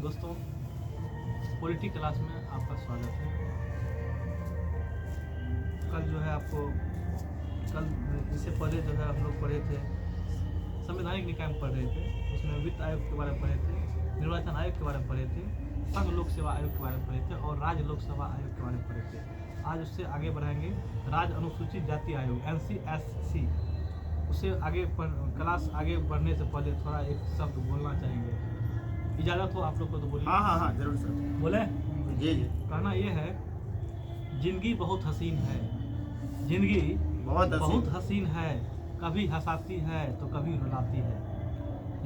दोस्तों, polity class में आपका स्वागत है। कल जो है आपको इससे पहले जो है हम लोग पढ़े थे, संवैधानिक निकाय में पढ़ रहे थे। उसमें वित्त आयोग के बारे में पढ़े थे, निर्वाचन आयोग के बारे में पढ़े थे, संघ लोक सेवा आयोग के बारे में पढ़े थे और राज्य लोक सेवा आयोग के बारे में पढ़े थे। आज उससे आगे बढ़ाएंगे राज्य अनुसूचित जाति आयोग NCSC। उससे आगे क्लास आगे बढ़ने से पहले थोड़ा एक शब्द बोलना चाहेंगे, इजाज़त हो आप लोग को तो बोलिए। हाँ जरूर सर। बोले जी। कहना ये है, जिंदगी बहुत हसीन है, जिंदगी बहुत हसीन है, कभी हंसाती है तो कभी रुलाती है,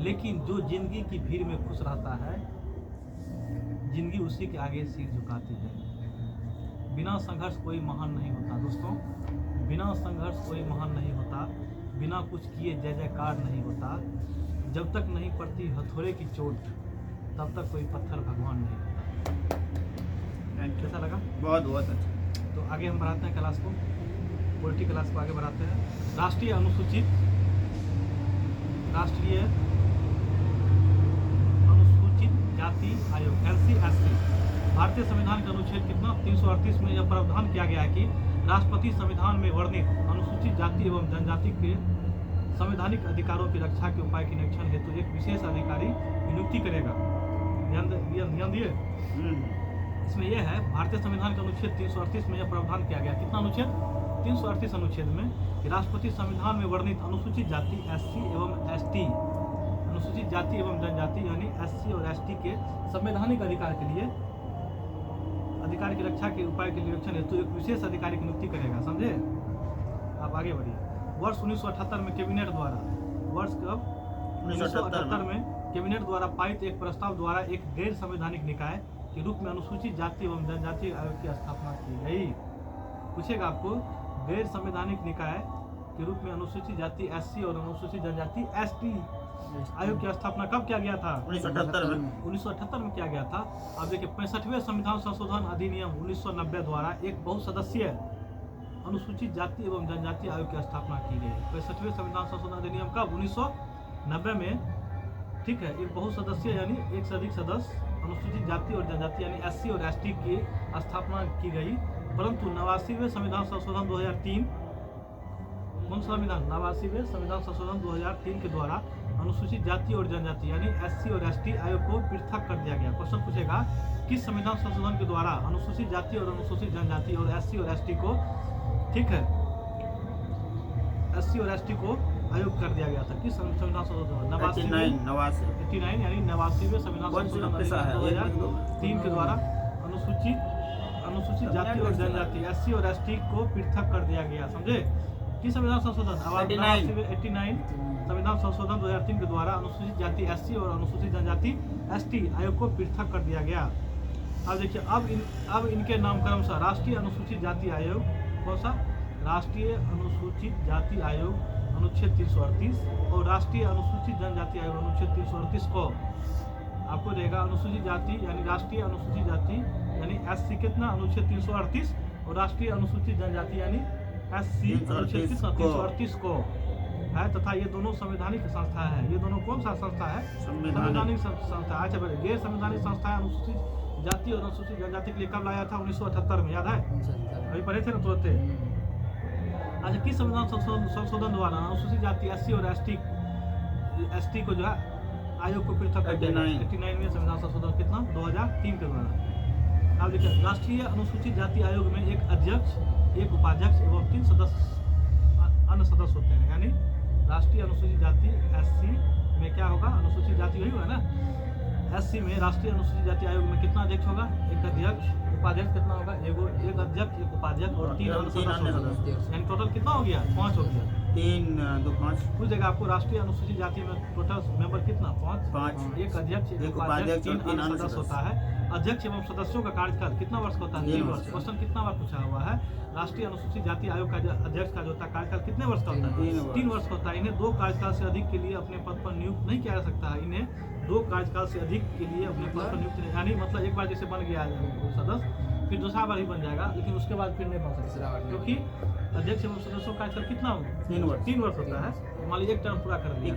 लेकिन जो जिंदगी की भीड़ में खुश रहता है, जिंदगी उसी के आगे सिर झुकाती है। बिना संघर्ष कोई महान नहीं होता दोस्तों, बिना संघर्ष कोई महान नहीं होता, बिना कुछ किए जय जयकार नहीं होता। जब तक नहीं पड़ती हथौड़े की चोट, तब तक कोई पत्थर भगवान नहीं होता। कैसा लगा? बहुत अच्छा। तो आगे हम बढ़ाते हैं क्लास को, पॉलिटी क्लास को आगे बढ़ाते हैं। राष्ट्रीय अनुसूचित जाति आयोग NCSC। भारतीय संविधान के अनुच्छेद कितना 338 में यह प्रावधान किया गया है कि राष्ट्रपति संविधान में वर्णित अनुसूचित जाति एवं जनजाति के संवैधानिक अधिकारों की रक्षा के उपाय के निरीक्षण हेतु एक विशेष अधिकारी की नियुक्ति करेगा। ध्यान दिए। इसमें यह है, भारतीय संविधान के अनुच्छेद 338 में यह प्रावधान किया गया। कितना अनुच्छेद? 338 अनुच्छेद में कि राष्ट्रपति संविधान में वर्णित अनुसूचित जाति SC एवं ST, अनुसूचित जाति एवं जनजाति यानी SC और ST के संवैधानिक अधिकार के लिए अधिकार की रक्षा के उपाय के निरीक्षण हेतु एक विशेष अधिकारी की नियुक्ति करेगा। समझे? आप आगे बढ़िए। वर्ष 1978 में कैबिनेट द्वारा, वर्ष कब? 1978 में कैबिनेट द्वारा पारित एक प्रस्ताव द्वारा एक गैर संवैधानिक निकाय के रूप में अनुसूचित जाति एवं जनजाति आयोग की स्थापना की गई। पूछेगा आपको, गैर संवैधानिक निकाय के रूप में अनुसूचित जाति SC और अनुसूचित जनजाति ST आयोग की स्थापना कब किया गया था? 1978 में किया गया था। अब देखिए, 65वें संविधान संशोधन अधिनियम 1990 द्वारा एक बहुसदस्यीय अनुसूचित जाति एवं जनजाति आयोग की स्थापना की गई। 65वें संविधान संशोधन अधिनियम कब? 1990 में। ठीक है, एक बहुसदस्यीय यानी एक से अधिक सदस्य अनुसूचित जाति और जनजाति यानी SC और ST की स्थापना की गई। परंतु 89वें संविधान संशोधन 2003, कौन संविधान? 89वें संविधान संशोधन 2003 के द्वारा अनुसूचित जाति और जनजाति यानी SC और ST आयोग को पृथक कर दिया गया। क्वेश्चन पूछेगा, किस संविधान संशोधन के द्वारा अनुसूचित जाति और अनुसूचित जनजाति और SC और ST को, ठीक है, SC और ST को आयोग कर दिया गया था? किस संविधान संशोधन? 89 यानी 89वें संविधान संशोधन 2003 के द्वारा अनुसूचित जाति और जनजाति SC और ST को पृथक कर दिया गया। समझे? किस संविधान संशोधन? 89 संविधान संशोधन 2003 के द्वारा अनुसूचित जाति SC और अनुसूचित जनजाति ST आयोग को पृथक कर दिया गया। अब देखिए, अब इनके नामकरण से राष्ट्रीय अनुसूचित जाति आयोग, कौन सा? राष्ट्रीय अनुसूचित जाति आयोग अनुच्छेद 338 और राष्ट्रीय अनुसूचित जनजाति आयोग अनुच्छेद 338 को आपको देगा। अनुसूचित जाति यानी राष्ट्रीय अनुसूचित जाति यानी SC कितना? अनुच्छेद 338 और राष्ट्रीय अनुसूचित जनजाति यानी SC अनुच्छेद 338 को है, तथा ये दोनों संवैधानिक संस्था है। ये दोनों कौन सा संस्था है? संवैधानिक संस्था। अच्छा, गैर संवैधानिक संस्था अनुसूचित जाति और अनुसूचित जनजाति के लिए कब लाया था? 1978 में। याद है? अभी पढ़े थे ना तुरंत। अच्छा, किस संविधान संशोधन द्वारा अनुसूचित जाति SC और ST को जो है आयोग को पृथक कर दिया? 89 में संविधान संशोधन कितना? 2003 के द्वारा। अब देखिए, राष्ट्रीय अनुसूचित जाति आयोग में एक अध्यक्ष, एक उपाध्यक्ष एवं 3 अन्य सदस्य होते हैं। यानी राष्ट्रीय अनुसूचित जाति SC में क्या होगा? अनुसूचित जाति वही होगा ना। SC में राष्ट्रीय अनुसूचित जाति आयोग में कितना अध्यक्ष होगा? एक अध्यक्ष, उपाध्यक्ष कितना होगा? एक अध्यक्ष, एक उपाध्यक्ष और 3 अन्य सदस्य। यानी टोटल कितना हो गया? 5 हो गया। 3, 2, 5। पूछ देगा आपको, राष्ट्रीय अनुसूचित जाति में टोटल मेंबर कितना? 5। एक अध्यक्ष, एक उपाध्यक्ष, 3 अन्य सदस्य होता है। अध्यक्ष एवं सदस्यों का कार्यकाल कितना वर्ष का होता है? 3 वर्ष। क्वेश्चन कितना बार पूछा हुआ है? राष्ट्रीय अनुसूचित जाति आयोग का अध्यक्ष का जो होता है कार्यकाल कितने वर्ष का होता है? 3 वर्ष का होता है। इन्हें 2 कार्यकाल से अधिक के लिए अपने पद पर नियुक्त नहीं किया जा सकता है। इन्हें 2 कार्यकाल से अधिक के लिए अपने पद पर नियुक्त नहीं, यानी मतलब एक बार जैसे बन गया सदस्य, फिर दूसरा बार ही बन जाएगा, लेकिन उसके बाद फिर नहीं बन सकता, क्योंकि अध्यक्ष एवं सदस्यों का कार्यकाल कितना? 3 वर्ष होता है। मान लीजिए एक टर्म पूरा कर ये दिया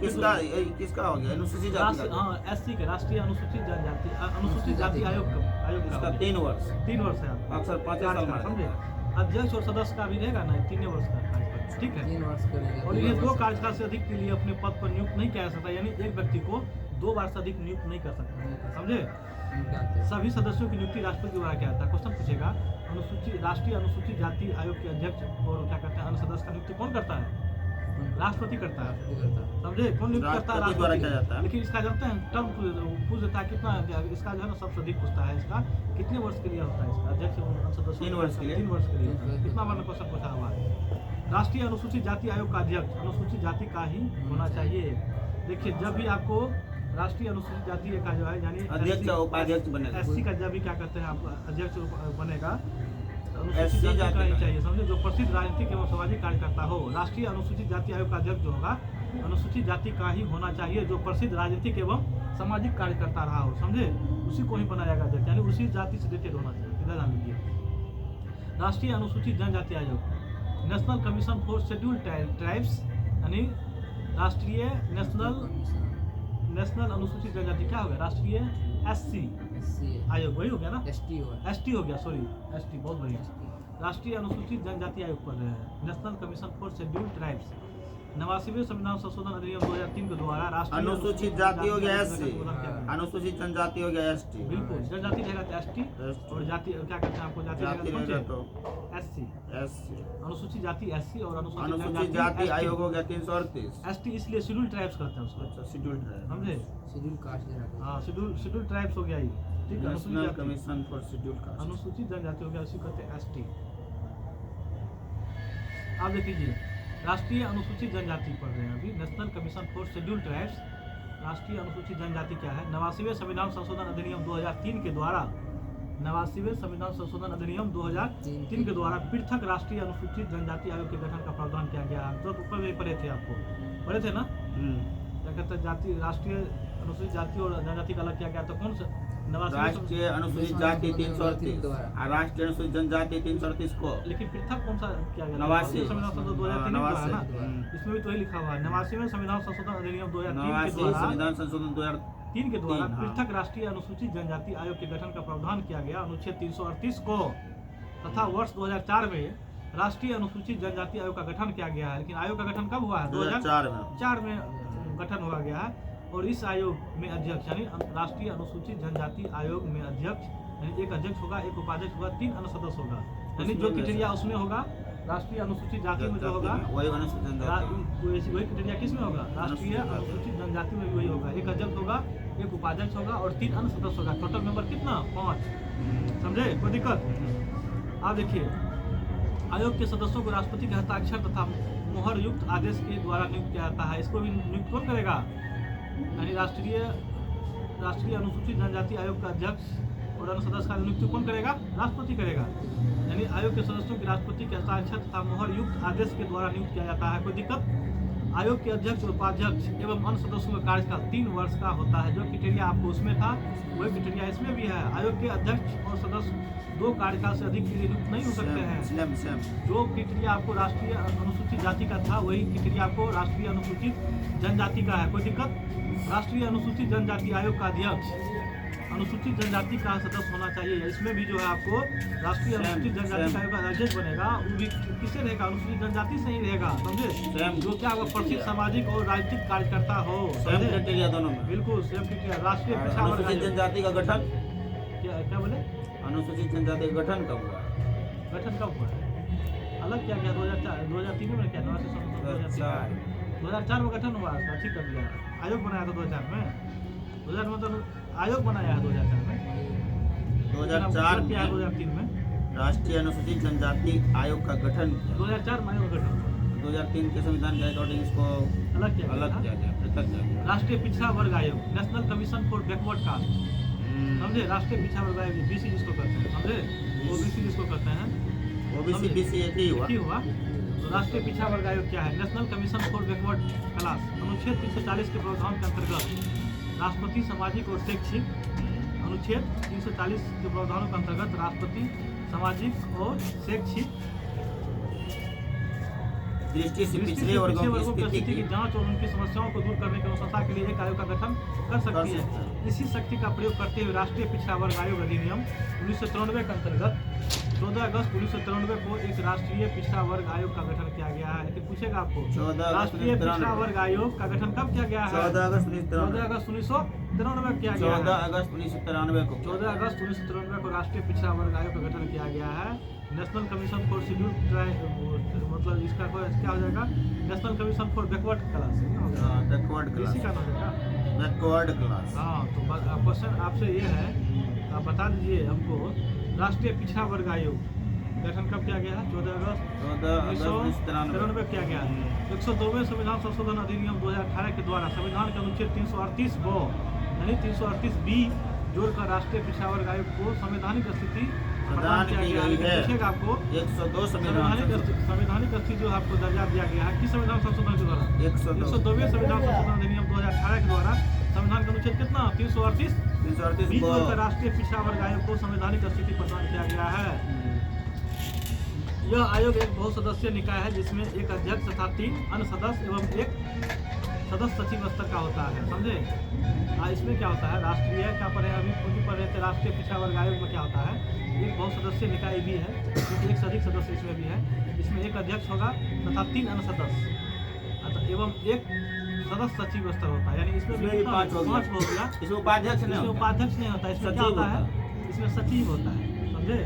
किसका हो गया? अनुसूचित जाति का? हाँ एससी के राष्ट्रीय अनुसूचित जनजाति अनुसूचित जाति आयोग का इसका 3 वर्ष 3 वर्ष है आपका अक्सर 5 साल कार्यकाल, माना समझे। जाता अध्यक्ष और सदस्य का भी रहेगा ना 3 वर्ष का कार्यकाल, ठीक है। 3 वर्ष करेंगे और ये 2 कार्यकाल से अधिक के लिए अपने पद पर नियुक्त नहीं किया जा सकता, यानी एक व्यक्ति को 2 बार से अधिक नियुक्त नहीं कर सकता, समझे। सभी सदस्यों की नियुक्ति राष्ट्रपति द्वारा किया जाता है। क्वेश्चन पूछेगा राष्ट्रीय अनुसूचित जाति आयोग के अध्यक्ष और क्या कहते हैं अन्य सदस्य का नियुक्ति कौन करता है? राष्ट्रपति करता है, समझे। कौन नियुक्त करता है? राष्ट्रपति द्वारा किया जाता है। लेकिन इसका जानते हैं टर्म पूछ देता है कितना, इसका जो है ना सबसे अधिक पूछता है इसका कितने वर्ष के लिए होता है इसका अध्यक्ष और सदस्य? 3 वर्ष के लिए। 3 वर्ष के लिए होता है। कितना बार क्वेश्चन पूछा हुआ है। राष्ट्रीय अनुसूचित जाति आयोग का अध्यक्ष अनुसूचित जाति का ही होना चाहिए। देखिए जब भी आपको राष्ट्रीय अनुसूचित जाति का जो है यानी अध्यक्ष और उपाध्यक्ष बनेगा। एससी का जब भी क्या कहते हैं आप अध्यक्ष बनेगा SC अनुसूचित जाति का ही जाति चाहिए, समझे, जो प्रसिद्ध राजनीतिक एवं सामाजिक कार्यकर्ता हो। राष्ट्रीय अनुसूचित जाति आयोग का अध्यक्ष जो होगा अनुसूचित जाति का ही होना चाहिए, जो प्रसिद्ध राजनीतिक एवं सामाजिक कार्यकर्ता रहा हो, समझे, उसी को ही बनाया जाएगा अध्यक्ष, यानी उसी जाति से रिलेटेड होना चाहिए। इधर ध्यान दीजिए। राष्ट्रीय अनुसूचित जनजाति आयोग national commission for scheduled tribes, यानी राष्ट्रीय नेशनल अनुसूचित जनजाति क्या हो गया? राष्ट्रीय एससी आयोग, वही हो गया ना, एसटी हो गया, सॉरी एसटी, बहुत बढ़िया। राष्ट्रीय अनुसूचित जनजाति आयोग पर national commission for scheduled tribes 89वें संविधान संशोधन अधिनियम 2003 के द्वारा राष्ट्रीय अनुसूचित जाति हो गया SC, अनुसूचित जनजाति हो गया ST। बिल्कुल, जनजाति रहेगा तो एसटी और जाति क्या कहते हैं आपको जाति रहेगा तो एससी। SC। अनुसूचित जाति एससी और अनुसूचित जाति आयोग हो गया 338। एसटी इसलिए शेड्यूल्ड ट्राइब्स करते हैं उसको, अच्छा शेड्यूल्ड ट्राइब, समझे। शेड्यूल कास्ट हाँ शेड्यूल्ड ट्राइब्स हो गया ये, ठीक है। अनुसूचित नेशनल जाति कमीशन फॉर शेड्यूल्ड कास्ट। अनुसूचित जनजाति हो गया, इसी कहते हैं एसटी। आप देख लीजिए राष्ट्रीय अनुसूचित जनजाति पढ़ रहे हैं अभी, national commission for scheduled tribes. राष्ट्रीय अनुसूचित जनजाति क्या है? 89वें संविधान संशोधन अधिनियम 2003 के द्वारा 89वें संविधान संशोधन अधिनियम 2003 के द्वारा पृथक राष्ट्रीय अनुसूचित जनजाति आयोग के गठन का प्रावधान किया गया है। तो ऊपर में पढ़े थे, आपको पढ़े थे ना, क्या कहते हैं जाति राष्ट्रीय अनुसूचित जाति और जनजाति का अलग किया गया। तो कौन सा? राष्ट्रीय अनुसूचित जाति 338 और राष्ट्रीय अनुसूचित जनजाति 338 को। लेकिन पृथक कौन सा किया गया? 89 संविधान संशोधन 2003 में है ना, इसमें भी तो ही लिखा हुआ है 89वें संविधान संशोधन अधिनियम 2003 के द्वारा संविधान संशोधन 2003 के द्वारा हाँ। पृथक राष्ट्रीय अनुसूचित जनजाति आयोग के गठन का प्रावधान किया गया अनुच्छेद 338 को, तथा वर्ष 2004 में राष्ट्रीय अनुसूचित जनजाति आयोग का गठन किया गया है। लेकिन आयोग का गठन कब हुआ है? 2004 में गठन हुआ गया है। और इस आयोग में अध्यक्ष यानी राष्ट्रीय अनुसूचित जनजाति आयोग में अध्यक्ष यानी एक अध्यक्ष होगा, एक उपाध्यक्ष होगा, 3 अन्य सदस्य होगा, यानी जो क्राइटेरिया उसमें होगा राष्ट्रीय अनुसूचित जाति में जो होगा वही अनुसूचित जनजाति, वही क्राइटेरिया किस में होगा? राष्ट्रीय अनुसूचित जनजाति में भी वही होगा। एक अध्यक्ष होगा, एक उपाध्यक्ष होगा और 3 अन्य सदस्य होगा। टोटल मेंबर कितना? 5, समझे, कोई दिक्कत? आप देखिए आयोग के सदस्यों को राष्ट्रपति के हस्ताक्षर तथा मुहर युक्त आदेश के द्वारा नियुक्त किया जाता है। इसको भी नियुक्त कौन करेगा? यानी राष्ट्रीय अनुसूचित जनजाति आयोग का अध्यक्ष और अन्य सदस्य का नियुक्ति कौन करेगा? राष्ट्रपति करेगा। यानी आयोग के सदस्यों की राष्ट्रपति के हस्ताक्षर तथा मुहर युक्त आदेश के द्वारा नियुक्त किया जाता है। कोई दिक्कत? आयोग के अध्यक्ष और उपाध्यक्ष एवं अन्य सदस्यों का कार्यकाल 3 वर्ष का होता है। जो क्राइटेरिया आपको उसमें था वही क्राइटेरिया इसमें भी है। आयोग के अध्यक्ष और सदस्य 2 कार्यकाल से अधिक के लिए नियुक्त नहीं हो सकते हैं। जो क्राइटेरिया आपको राष्ट्रीय अनुसूचित जाति का था वही क्राइटेरिया आपको राष्ट्रीय अनुसूचित जनजाति का है। कोई दिक्कत? राष्ट्रीय अनुसूचित जनजाति आयोग का अध्यक्ष अनुसूचित जनजाति का सदस्य होना चाहिए। इसमें भी जो है आपको राष्ट्रीय अनुसूचित जनजाति का आयोग का अध्यक्ष बनेगा, वो भी किससे रहेगा? अनुसूचित जनजाति से ही रहेगा, समझे। जो क्या होगा? प्रसिद्ध सामाजिक और राजनीतिक कार्यकर्ता हो, क्राइटेरिया दोनों में बिल्कुल सेम क्राइटेरिया। राष्ट्रीय पिछड़ा वर्ग अनुसूचित जनजाति का गठन, क्या बोले? अनुसूचित जनजाति का गठन कब हुआ? गठन कब हुआ? अलग किया गया 2003 में, क्या 2004 में गठन हुआ, ठीक कर दिया। आयोग बनाया था 2004 में, 2000 में तो आयोग बनाया है 2004 में, 2003 में राष्ट्रीय अनुसूचित जनजाति आयोग का गठन 2004 में आयोग का गठन 2003 के संविधान के अकॉर्डिंग इसको अलग किया गया, पृथक किया गया। राष्ट्रीय पिछड़ा वर्ग आयोग national commission for backward caste, समझे। राष्ट्रीय पिछड़ा वर्ग आयोग बीसी जिसको कहते हैं, समझे, ओबीसी जिसको कहते हैं, ओबीसी बीसी एक ही हुआ। तो राष्ट्रीय पिछड़ा वर्ग आयोग क्या है? National commission for backward class अनुच्छेद 340 के प्रावधान के अंतर्गत राष्ट्रपति सामाजिक और शैक्षिक, अनुच्छेद 340 के प्रावधानों के अंतर्गत राष्ट्रपति सामाजिक और शैक्षिक दृष्टि से दृष्टि पिछड़े से वर्गों की की स्थिति की जांच और उनकी समस्याओं को दूर करने की अनुशंसा के लिए एक आयोग का गठन कर सकती सकते है। हैं। इसी शक्ति का प्रयोग करते हुए राष्ट्रीय पिछड़ा वर्ग आयोग अधिनियम 1993 के अंतर्गत 14 अगस्त 1993 को एक राष्ट्रीय पिछड़ा वर्ग आयोग का गठन किया गया है। लेकिन पूछेगा आपको 14 अगस्त राष्ट्रीय पिछड़ा वर्ग आयोग का गठन कब किया गया है? 14 अगस्त 14 अगस्त 1993 किया गया 14 है। अगस्त 1993 को 14 अगस्त 1993 को राष्ट्रीय पिछड़ा वर्ग आयोग का गठन किया गया है। नेशनल कमीशन फॉर शेड्यूल मतलब इसका क्या हो जाएगा? National commission for backward class backward इसी क्लास का नाम है। बैकवर्ड क्लास हाँ, तो क्वेश्चन आपसे ये है, आप बता दीजिए हमको राष्ट्रीय पिछड़ा वर्ग आयोग गठन कब किया गया है? 14 अगस्त 1993 किया गया है। 102वें संविधान संशोधन अधिनियम 2018 के द्वारा संविधान के अनुच्छेद 338 ब यानी 338 बी जोड़कर राष्ट्रीय पिछड़ा वर्ग आयोग को संवैधानिक स्थिति प्रदान की गई है। पूछेगा आपको 102 संविधान संवैधानिक स्थिति जो आपको दर्जा दिया गया है किस संविधान संशोधन के द्वारा? 102वें संविधान संशोधन अधिनियम 2018 के द्वारा संविधान का अनुच्छेद कितना? 338 बी जोड़कर राष्ट्रीय पिछड़ा वर्ग आयोग को संवैधानिक स्थिति प्रदान किया गया है। यह आयोग एक बहुसदस्यीय निकाय है जिसमें एक अध्यक्ष तथा 3 अन्य सदस्य एवं एक सदस्य सचिव स्तर का होता है। समझे? इसमें क्या होता है? राष्ट्रीय क्या पढ़े अभी पूंजी पढ़ रहे थे, राष्ट्रीय पिछड़ा वर्ग आयोग में क्या होता है? एक बहुसदस्यीय निकाय भी है क्योंकि एक से अधिक सदस्य इसमें भी है। इसमें एक अध्यक्ष होगा तथा 3 अन्य सदस्य एवं एक सदस्य सचिव स्तर होता है। यानी इसमें भी 5 हो गया। इसमें उपाध्यक्ष नहीं इसमें होता। उपाध्यक्ष नहीं होता, इसमें क्या सचिव होता है? इसमें सचिव होता है। समझे?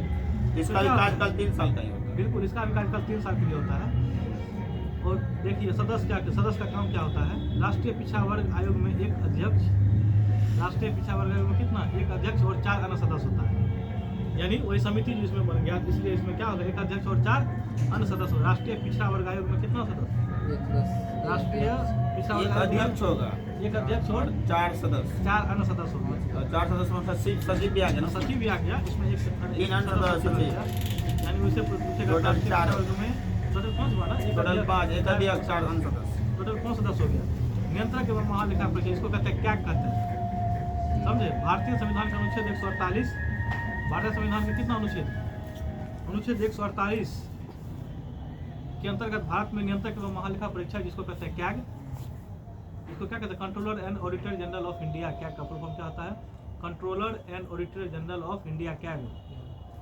इसका भी कार्यकाल 3 साल का ही होता है। बिल्कुल, इसका भी कार्यकाल 3 साल के लिए होता है। और देखिए सदस्य का काम क्या होता है? राष्ट्रीय पिछड़ा वर्ग आयोग में एक अध्यक्ष, राष्ट्रीय पिछड़ा वर्ग आयोग में कितना? एक अध्यक्ष और 4 अन्य सदस्य होता है। यानी वही समिति जो इसमें बन गया, इसलिए इसमें क्या होगा? एक अध्यक्ष और 4 अन्य सदस्य। राष्ट्रीय पिछड़ा वर्ग आयोग में कितना सदस्य? राष्ट्रीय पिछड़ा वर्ग एक आयोग में अध्यक्ष होगा, एक अध्यक्ष और 4 सदस्य, 4 अन्य सदस्य होंगे। 4 सदस्य में सचिव भी आ गया ना। सचिव भी आ गया, इसमें एक 3 अन्य सदस्य यानी वैसे पूछेगा टोटल राष्ट्रीय 4 पिछड़ा वर्ग में टोटल 5 हुआ ना? टोटल 5, एक अध्यक्ष 4 अन्य सदस्य। टोटल 5 सदस्य हो गया। नियंत्रक एवं महालेखा परीक्षक, इसको कहते हैं क्या कहते हैं? समझे? भारतीय संविधान का अनुच्छेद 148, भारतीय संविधान में कितना अनुच्छेद? अनुच्छेद 148 के अंतर्गत भारत में नियंत्रक एवं महालेखा परीक्षक जिसको कहते हैं कैग, इसको क्या कहते हैं? Controller and auditor general of India. CAG का फुल फॉर्म क्या होता है? Controller and auditor general of India, CAG.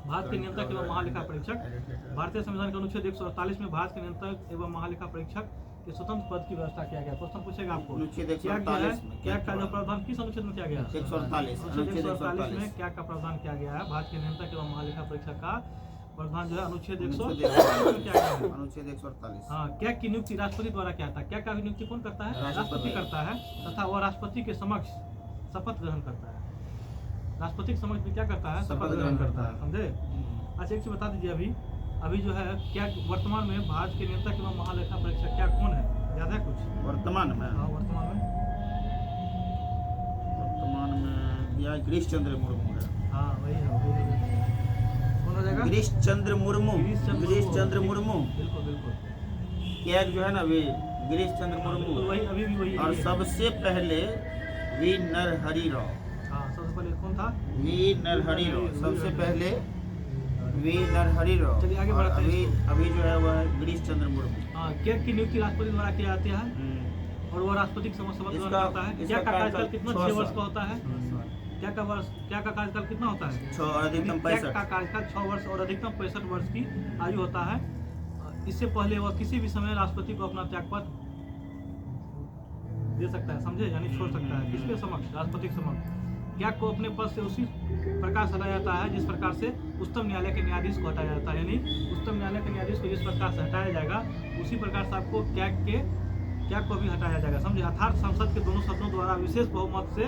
Bharat के नियंत्रक एवं महालेखा परीक्षक। भारतीय संविधान के अनुच्छेद 148 में भारत के नियंत्रक एवं महालेखा परीक्षक के स्वतंत्र पद की व्यवस्था किया गया। क्वेश्चन पूछेगा आपको अनुच्छेद क्या किया है? 148 में क्या का जो प्रावधान किस अनुच्छेद में किया गया? 148 अनुच्छेद 148 में क्या का प्रावधान किया गया है? भारत के नियंत्रक एवं महालेखा परीक्षक का प्रावधान जो है अनुच्छेद 148 में किया गया है। अनुच्छेद 148। हाँ, क्या की नियुक्ति राष्ट्रपति द्वारा क्या था? क्या का नियुक्ति कौन करता है? राष्ट्रपति करता है तथा वह राष्ट्रपति के समक्ष शपथ ग्रहण करता है। राष्ट्रपति के समक्ष भी क्या करता है? शपथ ग्रहण करता है। समझे? अच्छा, एक चीज बता दीजिए, अभी जो है क्या वर्तमान में भारत के नियंत्रक एवं महालेखा परीक्षक क्या कौन है? याद है कुछ? वर्तमान में हाँ, वर्तमान में यह गिरीश चंद्र मुर्मू है। हाँ वही है। कौन हो जाएगा? गिरीश चंद्र मुर्मू। गिरीश चंद्र मुर्मू। बिल्कुल बिल्कुल। क्या जो है ना वे गिरीश चंद्र मुर्मू। वही अभी भी वही। और सबसे पहले वी नरहरि राव। हाँ, सबसे पहले कौन था? वी नरहरि राव। सबसे पहले वी नरहरि राव। चलिए आगे बढ़ते हैं। अभी जो है वह गिरीश चंद्र मुर्मू। हाँ, कैग की नियुक्ति राष्ट्रपति द्वारा की जाती है और वो राष्ट्रपति के समक्ष शपथ ग्रहण करता है। क्या का कार्यकाल कितना? 6 वर्ष का होता है। क्या का कार्यकाल कितना होता है? 6 और अधिकतम 65। का कार्यकाल 6 वर्ष और अधिकतम 65 वर्ष की आयु होता है। इससे पहले वह किसी भी समय राष्ट्रपति को अपना त्यागपत्र दे सकता है। समझे? यानी छोड़ सकता है। किसके समक्ष? राष्ट्रपति के समक्ष। कैग को अपने पद से उसी प्रकार से हटाया जाता है जिस प्रकार से उच्चतम न्यायालय के न्यायाधीश को हटाया जाता है। यानी उच्चतम न्यायालय के न्यायाधीश को जिस प्रकार से हटाया जाएगा उसी प्रकार से आपको कैग को भी हटाया जाएगा। समझे? अर्थात संसद के दोनों सदनों द्वारा विशेष बहुमत से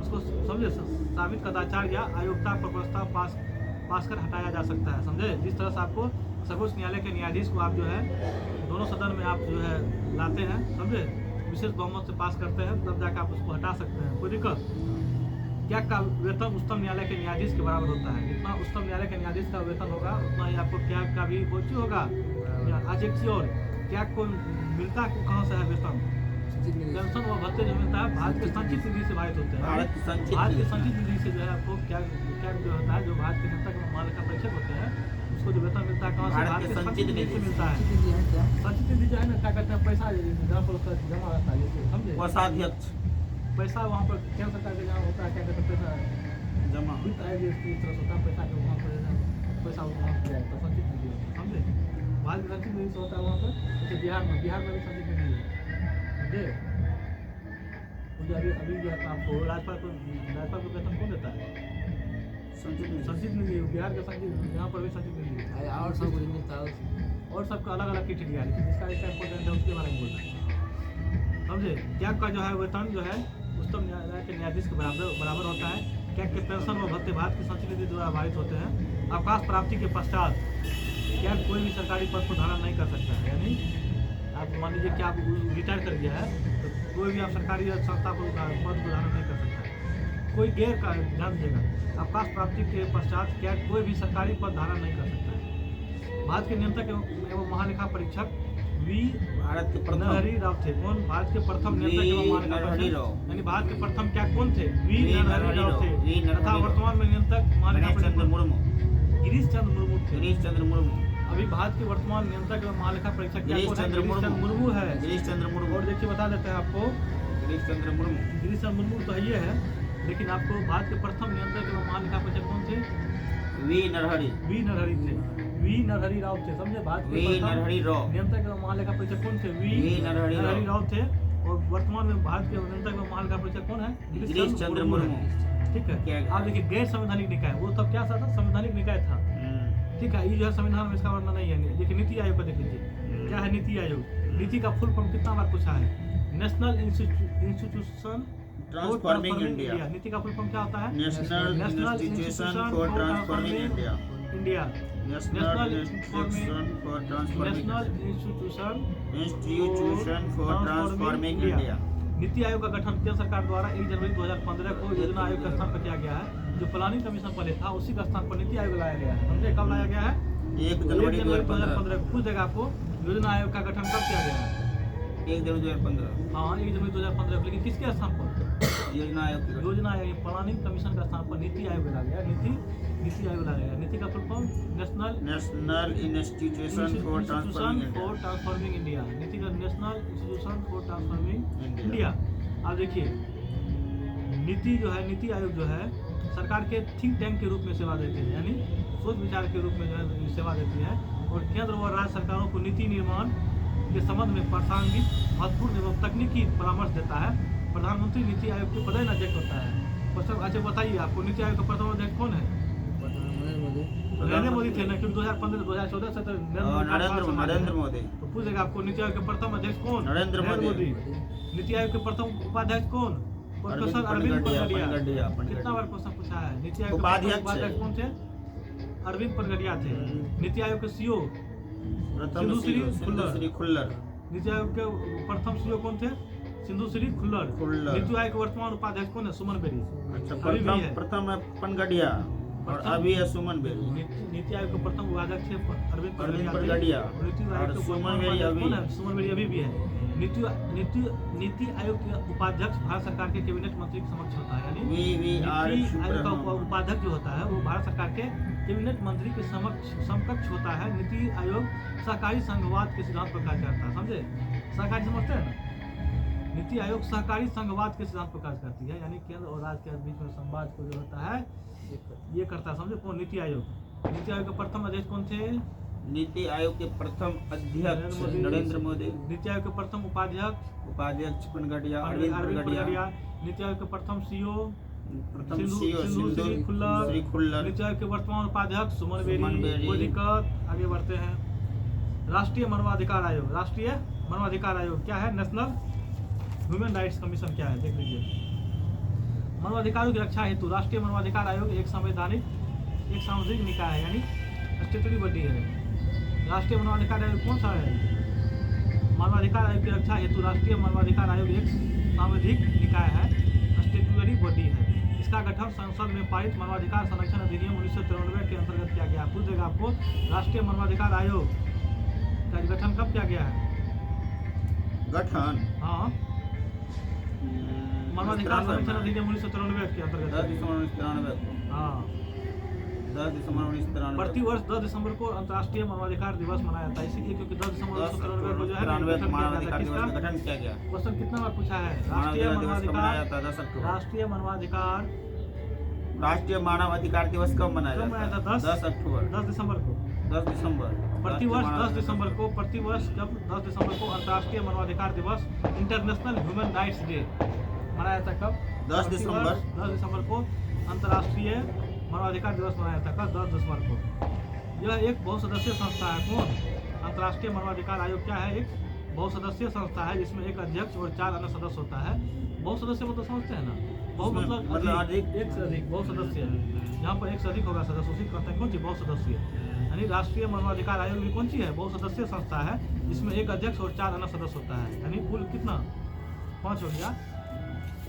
उसको समझे साबित कदाचार या अयोग्यता पर प्रस्ताव पास कर हटाया जा सकता है। समझे? जिस तरह से आपको सर्वोच्च न्यायालय के न्यायाधीश को आप जो है दोनों सदन में आप जो है लाते हैं, समझे, विशेष बहुमत से पास करते हैं, तब जाकर आप उसको हटा सकते हैं। कोई दिक्कत? क्या का वेतन उच्चतम न्यायालय के न्यायाधीश के बराबर होता है। जितना उच्चतम न्यायालय के न्यायाधीश का वेतन होगा उतना ही आपको क्या का भी कोची होगा। आज एक चीज और, क्या को मिलता है कहाँ से है वेतन? पेंशन व भत्ते जो मिलता है भारत के संचित निधि से भारित होते हैं। भारत के संचित निधि से जो है आपको क्या जो होता है, जो भारत के नियंत्रक एवं महालेखा परीक्षक होते हैं उसको जो वेतन मिलता है कहाँ से? भारत भारत के के संचित संचित निधि से निधि। मिलता है। संचित निधि है क्या? संचित निधि जो है ना, क्या कहते हैं, पैसा जहाँ पर उसका जमा रहता है, जैसे समझे, कोषाध्यक्ष पैसा वहाँ पर केंद्र सरकार के जहाँ होता है, क्या कहते हैं, पैसा जमा वित्त आयोग इस तरह से होता है, पैसा के वहाँ पर जो है, पैसा वहाँ किया जाता है, संचित निधि होता है, समझे। भारत में संचित निधि से होता है वहाँ पर, जैसे बिहार में भी संचित निधि है, समझे। मुझे अभी जो है आपको राज्यपाल को वेतन कौन देता है? संचित निधि। संचित निधि, बिहार का संचित, यहाँ पर भी संचित निधि है। और सब कुछ मिलता है और सबका अलग अलग क्राइटेरिया है, लेकिन इसका एक इम्पोर्टेंट है, उसके बारे में बोलना है, समझे। कैग का जो है वेतन जो है उच्चतम न्यायालय के न्यायाधीश के बराबर होता है। कैग के पेंशन व भत्ते भारत की संचित निधि द्वारा आधारित होते हैं। अवकाश प्राप्ति के पश्चात कैग कोई भी सरकारी पद को धारण नहीं कर सकता है, यानी आप मान लीजिए कि आप रिटायर कर गया है तो कोई भी आप सरकारी संस्था को पद को धारण नहीं कर सकता है। कोई गैर का ध्यान दीजिएगा, अवकाश प्राप्ति के पश्चात कैग कोई भी सरकारी पद धारण नहीं कर सकता है। भारत के नियंत्रक एवं महालेखा परीक्षक वी भारत के प्रथम नरहरि राव थे। कौन? भारत के प्रथम नियंत्रक एवं महालेखा नरहरि परीक्षक, राव। यानी भारत के प्रथम क्या कौन थे? वी वी नरहरि राव थे। वी नरहरि तथा राव। वर्तमान में नियंत्रक महालेखा गणेश चंद्र परीक्षक मुर्मू। गिरीश चंद्र मुर्मू थे। गिरीश चंद्र मुर्मू। अभी भारत के वर्तमान नियंत्रक एवं महालेखा परीक्षक क्या गिरीश कौन है? चंद्र गिरीश चंद्र मुर्मू है। गिरीश चंद्र मुर्मू। और देखिए बता देते हैं आपको, गिरीश चंद्र मुर्मू। गिरीश चंद्र मुर्मू तो ये है, लेकिन आपको भारत के प्रथम नियंत्रक एवं महालेखा परीक्षक कौन थे? वी नरहरि। वी नरहरि थे। वी नरहरि राव थे, समझे। भारत के वी प्रथम नरहरि राव। नियंत्रक एवं महालेखा परीक्षक कौन थे? वी नरहरि राव। राव थे। और वर्तमान में भारत के नियंत्रक एवं महालेखा परीक्षक कौन है? गिरीश चंद्र मुर्मू। ठीक क्या है। है? आप देखिए गैर संवैधानिक निकाय, वो तब क्या था? संवैधानिक निकाय था, ठीक है। ये जो है संविधान में इसका वर्णन नहीं है। देखिए नीति आयोग का देख लीजिए, क्या है नीति आयोग। नीति का फुल फॉर्म कितना बार पूछा है? National institution transforming India. नीति का फुल फॉर्म क्या होता है? National institution for transforming India. India. National institution for transforming national institution for transforming India. NITI Aayog का गठन केंद्र सरकार द्वारा 1 जनवरी 2015 को योजना आयोग के स्थान पर किया गया है। जो प्लानिंग कमीशन पहले था उसी का स्थान पर नीति आयोग लाया गया है, समझे। कब लाया गया है? 1 जनवरी 2015 को। पूछ देगा आपको योजना आयोग का गठन कब किया गया है? 1 जनवरी 2015। हाँ 1 जनवरी 2015 को, लेकिन किसके स्थान पर? योजना आयोग की योजना आयोग प्लानिंग कमीशन का स्थान पर नीति आयोग लाया गया। नीति आयोग लाया गया। नीति का full form national institution for transforming India. Transforming India. नीति का national institution for transforming India. अब देखिए नीति जो है, नीति आयोग जो है सरकार के थिंक टैंक के रूप में सेवा देते हैं, यानी सोच विचार के रूप में जो है सेवा देती है। और केंद्र और राज्य सरकारों को नीति निर्माण के संबंध में प्रासंगिक, महत्वपूर्ण एवं तकनीकी परामर्श देता है। प्रधानमंत्री नीति आयोग के प्रधान अध्यक्ष होता है। तो सब अच्छा बताइए, आपको नीति आयोग का प्रथम अध्यक्ष कौन है? नरेंद्र मोदी थे ना, क्योंकि 2015-2014 से तो नरेंद्र मोदी। तो पूछेगा आपको नीति आयोग के प्रथम अध्यक्ष कौन? नरेंद्र मोदी। नीति आयोग के प्रथम उपाध्यक्ष कौन? प्रोफेसर अरविंद परगड़िया। कितना बार क्वेश्चन पूछा है? नीति आयोग के उपाध्यक्ष कौन थे? अरविंद परगड़िया थे। नीति आयोग के सीईओ सिंधु श्री खुल्लर। नीति आयोग के प्रथम सीईओ कौन थे? सिंधु श्री खुल्लर। नीति आयोग के वर्तमान उपाध्यक्ष कौन है? सुमन बेरी। अच्छा, प्रथम है पनगड़िया और अभी है सुमन बेरी। नीति आयोग के प्रथम उपाध्यक्ष थे अरविंद परगड़िया। नीति आयोग के सुमन बेरी अभी है। सुमन बेरी अभी भी है। नीति आयोग के उपाध्यक्ष भारत सरकार के कैबिनेट मंत्री के समक्ष होता है, यानी नीति आयोग का उपाध्यक्ष जो होता है वो भारत सरकार के कैबिनेट मंत्री के समकक्ष होता है। नीति आयोग सहकारी संघवाद के सिद्धांत पर कार्य करता है, समझे। सहकारी समझते हैं ना? नीति आयोग सहकारी संघवाद के सिद्धांत पर कार्य करती है, यानी केंद्र और राज्य के बीच में संवाद को जो होता है ये करता है, समझे। कौन? नीति आयोग। नीति आयोग के प्रथम अध्यक्ष कौन थे? नीति आयोग के प्रथम अध्यक्ष नरेंद्र मोदी। नीति आयोग के प्रथम उपाध्यक्ष पनगड़िया अरविंद परगड़िया। नीति आयोग के प्रथम सीईओ सीईओ सिंधु श्री खुल्लर। नीति आयोग के वर्तमान उपाध्यक्ष सुमन बेरी। कोई दिक्कत? आगे बढ़ते हैं। राष्ट्रीय मानवाधिकार आयोग। राष्ट्रीय मानवाधिकार आयोग क्या है? नेशनल ह्यूमन राइट्स कमीशन क्या है? देख लीजिए। मानवाधिकारों की रक्षा हेतु राष्ट्रीय मानवाधिकार आयोग एक सामुदायिक निकाय है, यानी स्टेटरी बॉडी है। राष्ट्रीय मानवाधिकार आयोग कौन सा है? मानवाधिकार आयोग की रक्षा हेतु राष्ट्रीय मानवाधिकार आयोग एक सामुदायिक निकाय है, स्टेटरी बॉडी है। इसका गठन संसद में पारित मानवाधिकार संरक्षण अधिनियम 1993 के अंतर्गत किया गया। पूछ देगा आपको राष्ट्रीय मानवाधिकार आयोग का गठन कब किया गया है? गठन हाँ, मानवाधिकार संरक्षण अधिनियम 1993 के अंतर्गत। 1993 हाँ, 10 दिसंबर 1993 प्रतिवर्ष 10 दिसंबर को अंतर्राष्ट्रीय मानवाधिकार दिवस मनाया जाता है, इसीलिए क्योंकि 10 दिसंबर 1993 को जो है ना, 93 गठन किया मानवाधिकार गया था। दिवस का गठन किया गया। क्वेश्चन कितना बार पूछा है? राष्ट्रीय मानवाधिकार दिवस कब मनाया मानवाधिकार, जाता है? 10 अक्टूबर। राष्ट्रीय मानवाधिकार राष्ट्रीय मानवाधिकार दिवस कब मनाया कब जाता मनाया है? था? 10 अक्टूबर। 10 दिसंबर को। 10 दिसंबर प्रतिवर्ष 10 राष्ट्रीय दिसंबर को, प्रतिवर्ष कब 10 दिसंबर को अंतर्राष्ट्रीय मानवाधिकार दिवस, इंटरनेशनल ह्यूमन राइट्स डे मनाया जाता है। कब? 10 दिसंबर। 10 दिसंबर को अंतर्राष्ट्रीय मानवाधिकार दिवस मनाया जाता है। कब? 10 दिसंबर को। यह एक बहुसदस्यीय संस्था है। कौन? अंतर्राष्ट्रीय मानवाधिकार आयोग क्या है? एक बहुसदस्यीय संस्था है जिसमें एक अध्यक्ष और 4 अन्य सदस्य होता है। बहुसदस्य मतलब समझते हैं ना? बहु मतलब अधिक, एक से अधिक, बहुसदस्य। यहाँ पर एक से अधिक होगा सदस्य, उसी कहते हैं कौन सी? बहुसदस्यीय। यानी राष्ट्रीय मानवाधिकार आयोग भी कौन सी है? बहुसदस्यीय संस्था है जिसमें एक अध्यक्ष और 4 अन्य सदस्य होता है। यानी कुल कितना? 5 हो गया।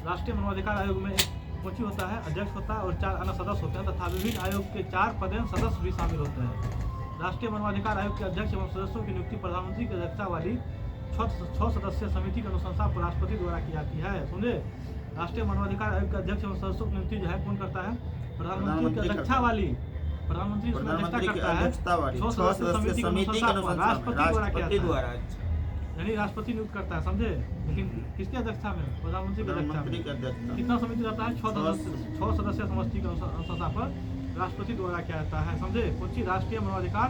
राष्ट्रीय मानवाधिकार आयोग में एक कौन सी होता है? अध्यक्ष होता है और 4 अन्य सदस्य होते हैं तथा विभिन्न आयोग के 4 पदेन सदस्य भी शामिल होते हैं। राष्ट्रीय मानवाधिकार आयोग के अध्यक्ष एवं सदस्यों की नियुक्ति प्रधानमंत्री की अध्यक्षता वाली 6 सदस्यीय समिति की अनुशंसा पर राष्ट्रपति द्वारा की जाती है। समझे? राष्ट्रीय मानवाधिकार आयोग के अध्यक्ष एवं सदस्यों की नियुक्ति जो है कौन करता है? प्रधानमंत्री की अध्यक्षता वाली, प्रधानमंत्री उसमें अध्यक्षता करता है। 6 सदस्यीय समिति की अनुशंसा पर राष्ट्रपति द्वारा किया जाता है। यानी राष्ट्रपति नियुक्त करता है। समझे? लेकिन किसकी अध्यक्षता में? प्रधानमंत्री की अध्यक्षता में। कितना समिति रहता है? 6 सदस्यीय समिति की अनुशंसा पर राष्ट्रपति द्वारा किया जाता है। समझे? कौन सी? राष्ट्रीय मानवाधिकार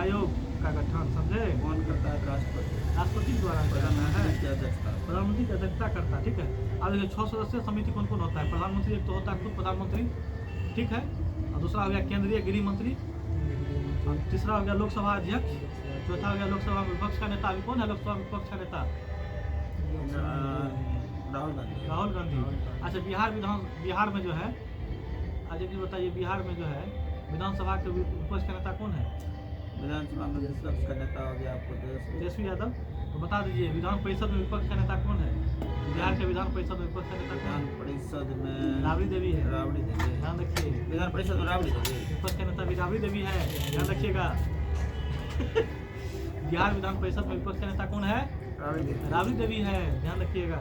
आयोग का गठन। समझे? कौन करता है? राष्ट्रपति। राष्ट्रपति द्वारा किया जाता है। की अध्यक्षता। प्रधानमंत्री की अध्यक्षता करता है। ठीक है। अब देखिए 6 सदस्यीय समिति कौन कौन होता है? प्रधानमंत्री एक तो होता है खुद प्रधानमंत्री, ठीक है, और दूसरा हो गया केंद्रीय गृह मंत्री, और तीसरा हो गया लोकसभा अध्यक्ष, चौथा हो गया लोकसभा में विपक्ष का नेता। अभी कौन है लोकसभा में विपक्ष का नेता? राहुल गांधी। राहुल गांधी। अच्छा, बिहार में जो है, आज एक बताइए, बिहार में जो है विधानसभा के विपक्ष का नेता कौन है? विधानसभा में विपक्ष का नेता हो गया आपको तेजस्वी यादव। तो बता दीजिए विधान परिषद में विपक्ष का नेता कौन है? बिहार के विधान परिषद में विपक्ष का नेता कौन विधान है? परिषद में राबड़ी देवी है। राबड़ी देवी। ध्यान रखिए, विधान परिषद में राबड़ी देवी। विपक्ष का नेता भी राबड़ी देवी है। ध्यान रखिएगा। बिहार विधान परिषद में विपक्ष का नेता कौन है? राबड़ी देवी। राबड़ी देवी है। ध्यान रखिएगा,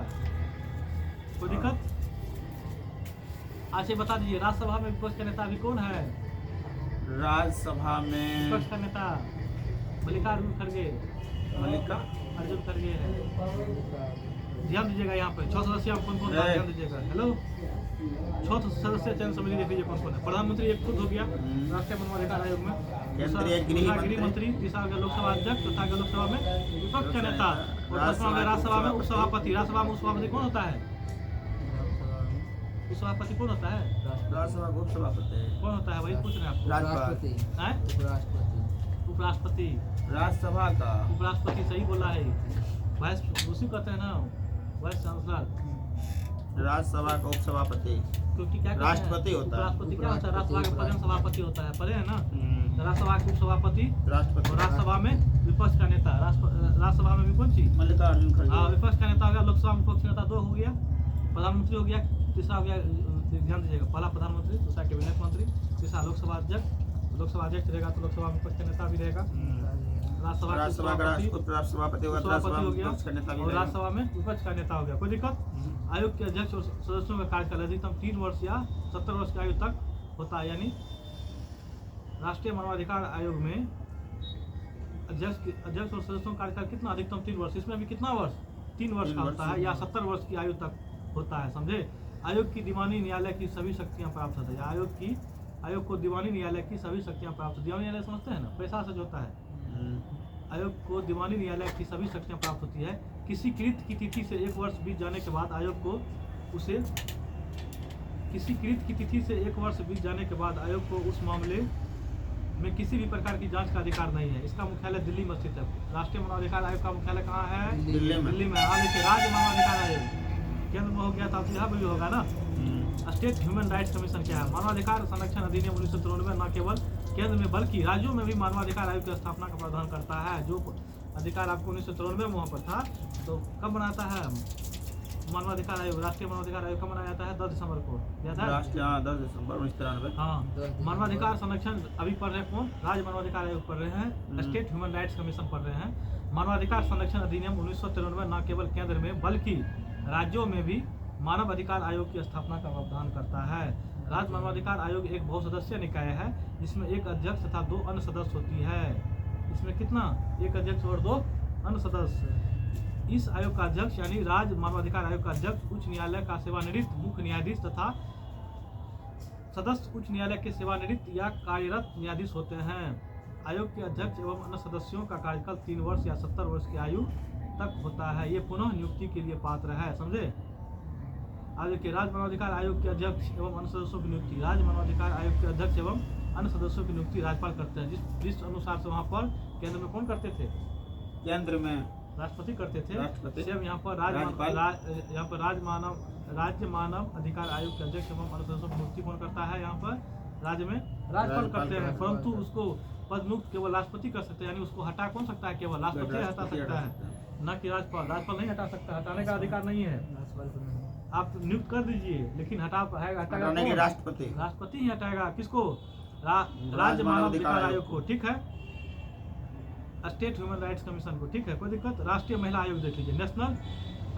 कोई दिक्कत? अच्छा बता दीजिए राज्यसभा में विपक्ष का नेता अभी कौन है? राज्यसभा में विपक्ष का नेता मल्लिकार्जुन खड़गे, अर्जुन खड़गे है। ध्यान दीजिएगा, यहाँ पे 6 सदस्य कौन कौन है? ध्यान दीजिएगा। हेलो, 6 सदस्य चयन समिति देख लीजिए कौन कौन है। प्रधानमंत्री एक खुद हो गया राष्ट्रीय मानवाधिकार आयोग में, केंद्रीय गृह मंत्री, तीसरा हो गया लोकसभा अध्यक्ष, चौथा हो गया लोकसभा में विपक्ष का नेता, और पांचवा हो गया राज्यसभा में उपसभापति। राज्यसभा में उपसभापति कौन होता है? उपसभापति कौन होता है? राज्यसभा का उपसभापति कौन होता है? वही पूछ रहे हैं आपको। राष्ट्रपति, हैं? उपराष्ट्रपति। उपराष्ट्रपति। राज्यसभा का उपराष्ट्रपति सही बोला है। वाइस उसी कहते हैं ना, वाइस चांसलर। राज्यसभा का उपसभापति क्योंकि क्या कहते हैं? राष्ट्रपति होता है। उपराष्ट्रपति क्या होता है? राज्यसभा का प्रधान सभापति होता है। पढ़े है ना? राज्यसभा के उपसभापति राष्ट्रपति। और राज्यसभा में विपक्ष का नेता। राज्यसभा में भी कौन सी? मल्लिकार्जुन खड़गे। हाँ, विपक्ष का नेता हो गया। लोकसभा में विपक्ष का नेता 2 हो गया। प्रधानमंत्री हो गया, तीसरा हो गया, ध्यान दीजिएगा, पहला प्रधानमंत्री, दूसरा कैबिनेट मंत्री, तीसरा लोकसभा अध्यक्ष। लोकसभा अध्यक्ष रहेगा तो लोकसभा में विपक्ष का नेता भी रहेगा। राज्यसभा के राज्यसभा का उपराष्ट्रपति होगा, उपसभापति हो गया, विपक्ष का नेता भी और रहेगा। राज्यसभा में विपक्ष का नेता हो गया। कोई दिक्कत? आयोग के अध्यक्ष और सदस्यों का कार्यकाल अधिकतम 3 वर्ष या 70 वर्ष की आयु तक होता है। यानी राष्ट्रीय मानवाधिकार आयोग में अध्यक्ष और सदस्यों का कार्यकाल कितना? अधिकतम 3 वर्ष। इसमें भी कितना वर्ष? 3 वर्ष का होता है, या 70 वर्ष की आयु तक होता है। समझे? आयोग की दीवानी न्यायालय की सभी शक्तियां प्राप्त होती है। आयोग को दीवानी न्यायालय की सभी शक्तियां प्राप्त। दीवानी न्यायालय समझते हैं ना? पैसा से जो होता है। आयोग को दीवानी न्यायालय की सभी शक्तियां प्राप्त होती है। किसी कृत की तिथि से 1 वर्ष बीत जाने के बाद आयोग को उस मामले में किसी भी प्रकार की जांच का अधिकार नहीं है। इसका मुख्यालय दिल्ली में स्थित है। राष्ट्रीय मानवाधिकार आयोग का मुख्यालय कहाँ है? दिल्ली में। हाँ, देखिए, राज्य मानवाधिकार आयोग केंद्र में हो गया था, तो यहाँ भी होगा ना। स्टेट ह्यूमन राइट्स कमीशन क्या है? मानवाधिकार संरक्षण अधिनियम 1993 न केवल केंद्र में बल्कि राज्यों में भी मानवाधिकार आयोग की स्थापना का प्रावधान करता है। जो अधिकार आपको 1993 में वहाँ पर था, तो कब बनाता है मानवाधिकार आयोग? राष्ट्रीय मानवाधिकार आयोग कब मनाया जाता है? 10 दिसंबर को। याद है? 10 दिसंबर 1993। हाँ, मानवाधिकार संरक्षण अभी पढ़ रहे हैं कौन? राज्य मानवाधिकार आयोग पढ़ रहे हैं, स्टेट ह्यूमन राइट्स कमीशन पढ़ रहे हैं। मानवाधिकार संरक्षण अधिनियम 1993 न केवल केंद्र में बल्कि राज्यों में भी मानव अधिकार आयोग की स्थापना का प्रावधान करता है। राज्य मानवाधिकार आयोग एक बहुसदस्यीय निकाय है जिसमें एक अध्यक्ष तथा 2 अन्य सदस्य होती है। इसमें कितना, एक अध्यक्ष और 2 अन्य सदस्य। इस आयोग का अध्यक्ष यानी राज्य मानवाधिकार आयोग का अध्यक्ष उच्च न्यायालय का सेवानिवृत्त मुख्य न्यायाधीश तथा सदस्य उच्च न्यायालय के सेवानिवृत्त या कार्यरत न्यायाधीश होते हैं। आयोग के अध्यक्ष एवं अन्य सदस्यों का कार्यकाल 3 वर्ष या 70 वर्ष की आयु तक होता है। ये पुनः नियुक्ति के लिए पात्र है, समझे। आगे के राज्य मानवाधिकार आयोग के अध्यक्ष एवं अन्य सदस्यों की नियुक्ति, राज्य मानवाधिकार आयोग के अध्यक्ष एवं अन्य सदस्यों की नियुक्ति राज्यपाल करते हैं। जिस अनुसार से वहाँ पर केंद्र में कौन करते थे, केंद्र में राष्ट्रपति करते थे, राष्ट्रपति। सेम यहाँ पर राज्य मानव अधिकार आयोग के अध्यक्ष एवं अन्य सदस्यों की नियुक्ति कौन करता है, यहाँ पर राज्य में राज्यपाल करते हैं। परंतु उसको पद मुक्त केवल राष्ट्रपति कर सकते हैं, यानी उसको हटा कौन सकता है, केवल राष्ट्रपति हटा सकता है, न कि राज्यपाल। राज्यपाल नहीं हटा सकता, हटाने का अधिकार नहीं है। आप नियुक्त कर दीजिए लेकिन हटाएगा राष्ट्रपति ही हटाएगा। किसको, राज्य मानव अधिकार आयोग को, ठीक है, स्टेट ह्यूमन राइट्स कमीशन को, ठीक है, कोई दिक्कत। राष्ट्रीय महिला आयोग देख लीजिए, नेशनल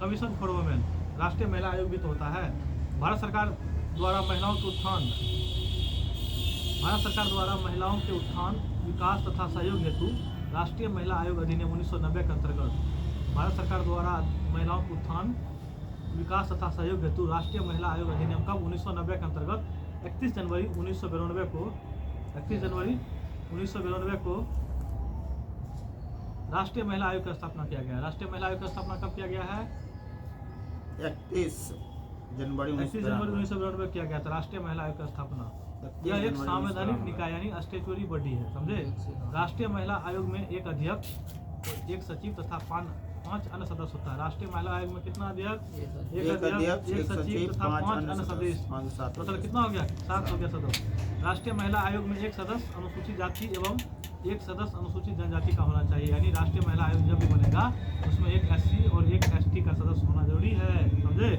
कमीशन फॉर वुमेन, राष्ट्रीय महिला आयोग भी तो होता है। भारत सरकार द्वारा महिलाओं के उत्थान, विकास तथा सहयोग हेतु राष्ट्रीय महिला आयोग अधिनियम 1990 के अंतर्गत, भारत सरकार द्वारा महिलाओं के उत्थान, विकास तथा सहयोग हेतु राष्ट्रीय महिला आयोग अधिनियम कब 1990 के अंतर्गत 31 जनवरी 1992 को राष्ट्रीय महिला आयोग की स्थापना किया गया है। राष्ट्रीय महिला आयोग की स्थापना कब किया गया है, 31 जनवरी 1992 किया गया था राष्ट्रीय महिला आयोग की स्थापना। यह एक संवैधानिक निकाय यानी स्टैट्यूटरी बॉडी है, समझे। राष्ट्रीय महिला आयोग में एक अध्यक्ष, एक सचिव तथा 5 अन्य सदस्य होता है। राष्ट्रीय महिला आयोग में कितना अध्यक्ष, एक अध्यक्ष, एक सचिव तथा 5 अन्य सदस्य, टोटल कितना हो गया, 7 हो गया सदस्य। राष्ट्रीय महिला आयोग में एक सदस्य अनुसूचित जाति एवं एक सदस्य अनुसूचित जनजाति का होना चाहिए, यानी राष्ट्रीय महिला आयोग जब भी बनेगा उसमें एक SC और एक ST का सदस्य होना जरूरी है, समझे।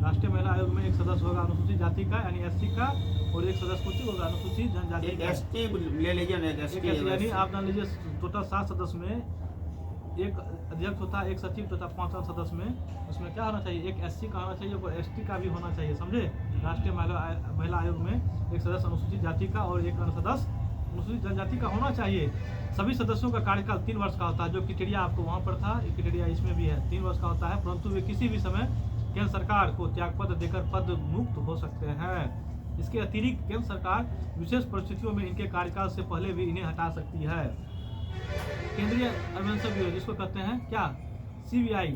राष्ट्रीय महिला आयोग में एक सदस्य होगा अनुसूचित जाति का यानी SC का, और एक सदस्य कुछ होगा अनुसूचित जनजाति का, ST ले लीजिए ना, यानी आप जान लीजिए टोटल 7 सदस्य में एक अध्यक्ष होता है, एक सचिव तथा 5 अन्य सदस्य में उसमें क्या होना चाहिए, एक SC का होना चाहिए और ST का भी होना चाहिए, समझे। राष्ट्रीय महिला आयोग में एक सदस्य अनुसूचित जाति का और एक अन्य सदस्य अनुसूचित जनजाति का होना चाहिए। सभी सदस्यों का कार्यकाल 3 वर्ष का होता है, जो क्राइटेरिया आपको वहाँ पर था, क्राइटेरिया इसमें भी है, 3 वर्ष का होता है। परंतु वे किसी भी समय केंद्र सरकार को त्यागपत्र देकर पद मुक्त हो सकते हैं। इसके अतिरिक्त केंद्र सरकार विशेष परिस्थितियों में इनके कार्यकाल से पहले भी इन्हें हटा सकती है। केंद्रीय अन्वेषण ब्यूरो, जिसको कहते हैं क्या, CBI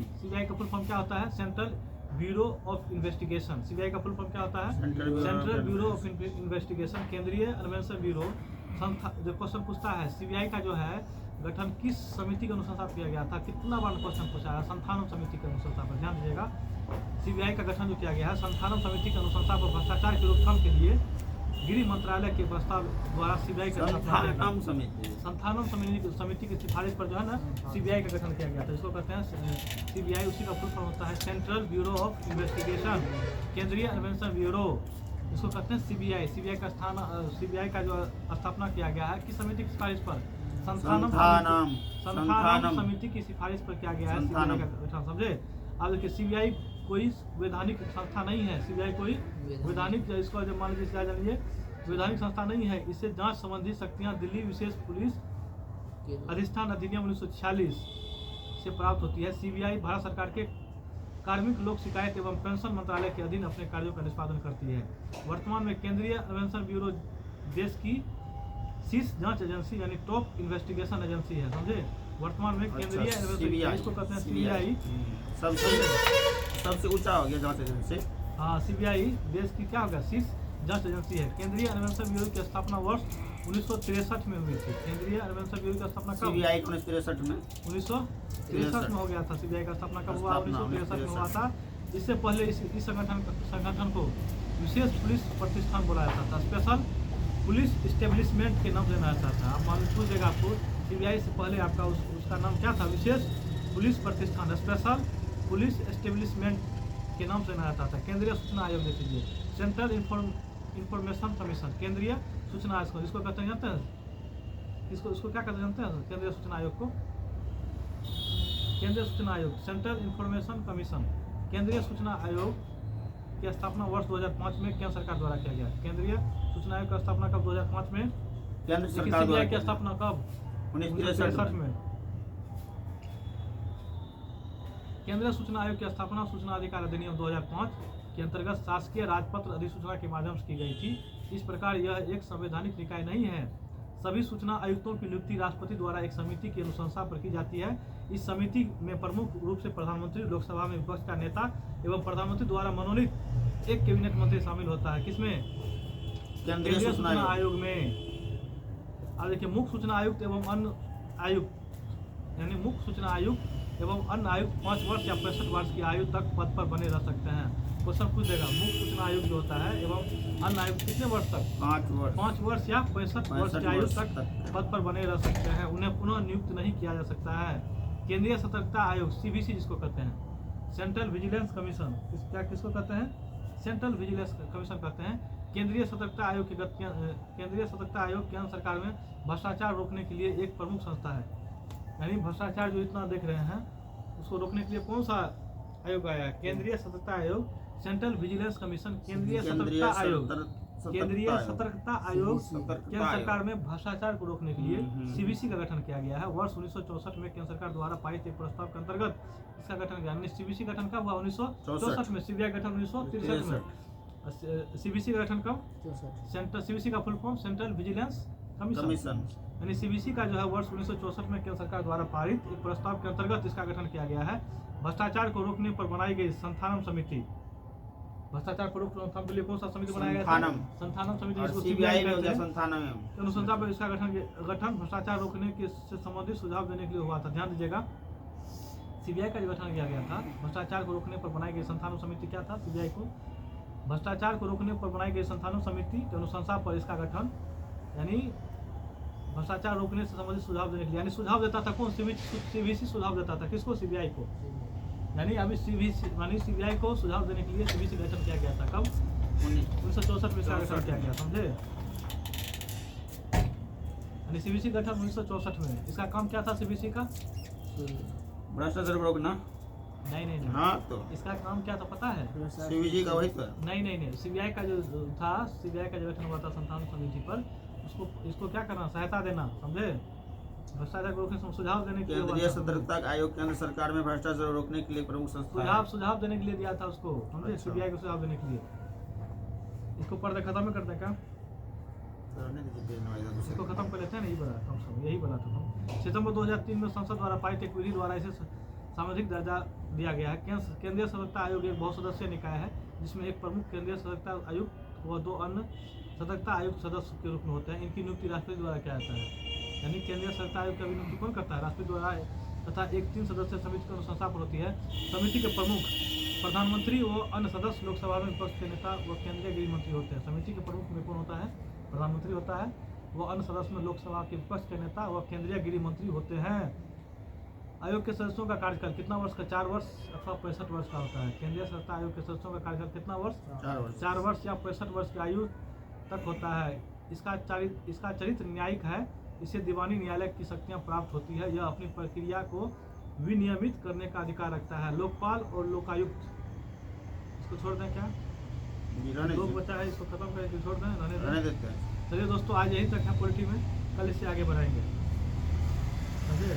का फुल फॉर्म क्या होता है, central bureau of investigation. CBI का फुल फॉर्म क्या होता है, सेंट्रल ब्यूरो ऑफ इन्वेस्टिगेशन। केंद्रीय अन्वेषण ब्यूरो जो क्वेश्चन पूछता है, CBI का जो है गठन किस समिति के अनुसार किया गया था, कितना बार क्वेश्चन पूछा है, संथानम समिति के अनुसार पर, ध्यान दीजिएगा। CBI का गठन जो किया गया है संथानम समिति के अनुशंसा पर भ्रष्टाचार की रोकथाम के लिए गृह मंत्रालय के प्रस्ताव द्वारा CBI का संथानम समिति की सिफारिश पर जो है ना CBI का गठन किया गया था। इसको कहते हैं CBI, उसी का फुल फॉर्म होता है सेंट्रल ब्यूरो ऑफ इन्वेस्टिगेशन, केंद्रीय अन्वेषण ब्यूरो, इसको कहते हैं CBI। CBI का जो स्थापना किया गया है किस समिति की सिफारिश पर, संथानम समिति की सिफारिश पर किया गया है CBI का गठन, समझे। अब देखिए CBI कोई वैधानिक संस्था नहीं है, CBI कोई वैधानिक, इसको जब मान लीजिए जानिए वैधानिक संस्था नहीं है। इससे जांच संबंधी शक्तियां दिल्ली विशेष पुलिस अधिष्ठान अधिनियम 1946 से प्राप्त होती है। CBI भारत सरकार के कार्मिक लोक शिकायत एवं पेंशन मंत्रालय के अधीन अपने कार्यों का निष्पादन करती है। वर्तमान में केंद्रीय अन्वेषण ब्यूरो देश की शीर्ष जांच एजेंसी यानी टॉप इन्वेस्टिगेशन एजेंसी है, समझे। वर्तमान में केंद्रीय अन्वेषण, इसको कहते हैं CBI, सबसे ऊंचा हो गया जांच एजेंसी। हाँ, CBI देश की क्या होगा, शीर्ष जांच एजेंसी है। केंद्रीय अन्वेषण ब्यूरो की स्थापना वर्ष 1963 में हुई थी। केंद्रीय अन्वेषण ब्यूरो की स्थापना कब, CBI 1963 में 1963 में हो गया था। CBI का स्थापना कब हुआ, 1963 में हुआ था। इससे पहले इस संगठन को विशेष पुलिस प्रतिष्ठान बुलाया जाता था, स्पेशल पुलिस इस्टेब्लिशमेंट के नाम से जाना जाता था। आप मान पूछेगा आपको CBI से पहले आपका उसका नाम क्या था, विशेष पुलिस प्रतिष्ठान, स्पेशल पुलिस एस्टेब्लिशमेंट के नाम से जाना जाता था। केंद्रीय सूचना आयोग देख लीजिए, सेंट्रल इंफॉर्मेशन कमीशन, केंद्रीय सूचना आयोग, इसको कहते हैं, जानते हैं इसको क्या कहते हैं, जानते हैं केंद्रीय सूचना आयोग को, केंद्रीय सूचना आयोग, सेंट्रल इंफॉर्मेशन कमीशन, केंद्रीय सूचना आयोग की स्थापना वर्ष 2005 में केंद्र सरकार द्वारा किया गया। केंद्रीय सूचना आयोग की स्थापना कब 2005 में? केंद्र लेकिन सरकार द्वारा सीबीआई की स्थापना कब? 1963 में। केंद्रीय सूचना आयोग की स्थापना सूचना अधिकार अधिनियम 2005 के अंतर्गत शासकीय राजपत्र अधिसूचना के माध्यम से की गई थी। इस प्रकार यह एक संवैधानिक निकाय नहीं है। सभी सूचना आयुक्तों की नियुक्ति राष्ट्रपति द्वारा एक समिति की अनुशंसा पर की जाती है। इस समिति में प्रमुख रूप से प्रधानमंत्री, लोकसभा में विपक्ष का नेता एवं प्रधानमंत्री द्वारा मनोनीत एक कैबिनेट मंत्री शामिल होता है। किसमें? केंद्रीय सूचना आयोग में। अब देखिए, मुख्य सूचना आयुक्त एवं अन्य आयुक्त, यानी मुख्य सूचना आयुक्त एवं अन्य आयुक्त 5 वर्ष या 65 वर्ष की आयु तक पद पर बने रह सकते हैं। क्वेश्चन पूछ देगा, मुख्य सूचना आयुक्त जो होता है एवं अन्य आयुक्त कितने वर्ष तक? 5 वर्ष या 65 वर्ष की आयु तक पद पर बने रह सकते हैं। उन्हें पुनः नियुक्त नहीं किया जा सकता है। केंद्रीय सतर्कता आयोग सीवीसी जिसको कहते हैं, सेंट्रल विजिलेंस कमीशन, किसको कहते हैं? सेंट्रल विजिलेंस कमीशन कहते हैं। केंद्रीय सतर्कता आयोग केंद्रीय सतर्कता आयोग केंद्र सरकार में भ्रष्टाचार रोकने के लिए एक प्रमुख संस्था है। यानी भ्रष्टाचार जो इतना देख रहे हैं उसको रोकने के लिए कौन सा आयोग आया? केंद्रीय सतर्कता आयोग, सेंट्रल विजिलेंस कमीशन, केंद्रीय सतर्कता आयोग। केंद्रीय सतर्कता आयोग केंद्र सरकार में भ्रष्टाचार को रोकने के लिए सीबीसी का गठन किया गया है। वर्ष 1964 में केंद्र सरकार द्वारा पारित एक प्रस्ताव के अंतर्गत इसका गठन किया। सीबीसी गठन कब हुआ? 1964 में। सीबीआई गठन 1963 में। सीबीसी का गठन कब? सेंट्रल सीबीसी का full form central vigilance commission. यानी सीबीसी का जो है वर्ष 1964 में केंद्र सरकार द्वारा पारित एक प्रस्ताव के अंतर्गत इसका गठन किया गया है। भ्रष्टाचार को रोकने पर बनाई गई संथानम समिति, भ्रष्टाचार को रोकने के लिए कौन सा समिति बनाया गया था? संथानम समिति, जिसको सीबीआई में अनुसंधान पर इसका गठन भ्रष्टाचार रोकने के से संबंधित सुझाव देने के लिए हुआ था। ध्यान दीजिएगा, सीबीआई का जो गठन किया गया था, भ्रष्टाचार को रोकने पर बनाई गई संथानम समिति क्या था? सीबीआई को भ्रष्टाचार को रोकने पर बनाई गई संथानम समिति के अनुशंसा पर इसका गठन, यानी भ्रष्टाचार रोकने से संबंधित सुझाव देने के लिए, यानी सुझाव देता था कौन? सीबीसी सुझाव देता था। किसको? सीबीआई को। यानी अभी सीबीआई को सुझाव देने के लिए सीबीसी गठन किया गया था। कब? 1964 में इसका गठन किया गया, समझे? यानी सीबीसी गठन 1964 में। इसका काम क्या था सीबीसी का? भ्रष्टाचार रोकना। नहीं। हाँ, तो इसका काम क्या था पता है? सीबीसी का वही तो। नहीं। सीबीआई का जो था, सीबीआई का जो गठन हुआ था संथान समिति पर, इसको क्या करना? सहायता देना, समझे? भ्रष्टाचार को रोकने सुझाव देने के लिए। केंद्रीय सतर्कता आयोग केंद्र सरकार में भ्रष्टाचार रोकने के लिए प्रमुख संस्था। सुझाव देने के लिए दिया था उसको, समझे? अच्छा। सीबीआई को सुझाव देने के लिए। इसको पढ़ते खत्म कर दें क्या? इसको खत्म कर लेते हैं। यही बोला था हम। सितंबर 2003 में संसद द्वारा पारित एक विधि द्वारा इसे सामाजिक दर्जा दिया गया है। केंद्रीय सतर्कता आयोग एक बहुसदस्यीय निकाय है जिसमें एक प्रमुख केंद्रीय सतर्कता आयुक्त व 2 अन्य सतर्कता आयुक्त सदस्य के रूप में होते हैं। इनकी नियुक्ति राष्ट्रपति द्वारा किया जाता है। यानी केंद्रीय सतर्कता आयोग का नियुक्ति कौन करता है? राष्ट्रपति द्वारा, तथा एक 3 सदस्यीय समिति की अनुशंसा पर होती है। समिति के प्रमुख प्रधानमंत्री व अन्य सदस्य लोकसभा में विपक्ष के नेता व केंद्रीय गृह मंत्री होते हैं। समिति के प्रमुख में कौन होता है? प्रधानमंत्री होता है। वो अन्य सदस्य में लोकसभा के विपक्ष के नेता व केंद्रीय गृह मंत्री होते हैं। आयोग के सदस्यों का कार्यकाल कितना वर्ष का? 4 वर्ष अथवा 65 वर्ष का होता है। केंद्रीय सतर्कता आयोग के सदस्यों का कार्यकाल कितना वर्ष? 4 वर्ष या 65 वर्ष की आयु तक होता है। इसका चरित्र न्यायिक है। इसे दीवानी न्यायालय की शक्तियां प्राप्त होती है। यह अपनी प्रक्रिया को विनियमित करने का अधिकार रखता है। लोकपाल और लोकायुक्त, इसको छोड़ दें क्या? लोग बचा है, इसको खत्म करके छोड़ दें, रहने देते हैं। चलिए दोस्तों, आज यहीं तक है पॉलिटी में, कल इससे आगे बढ़ाएंगे। समझे?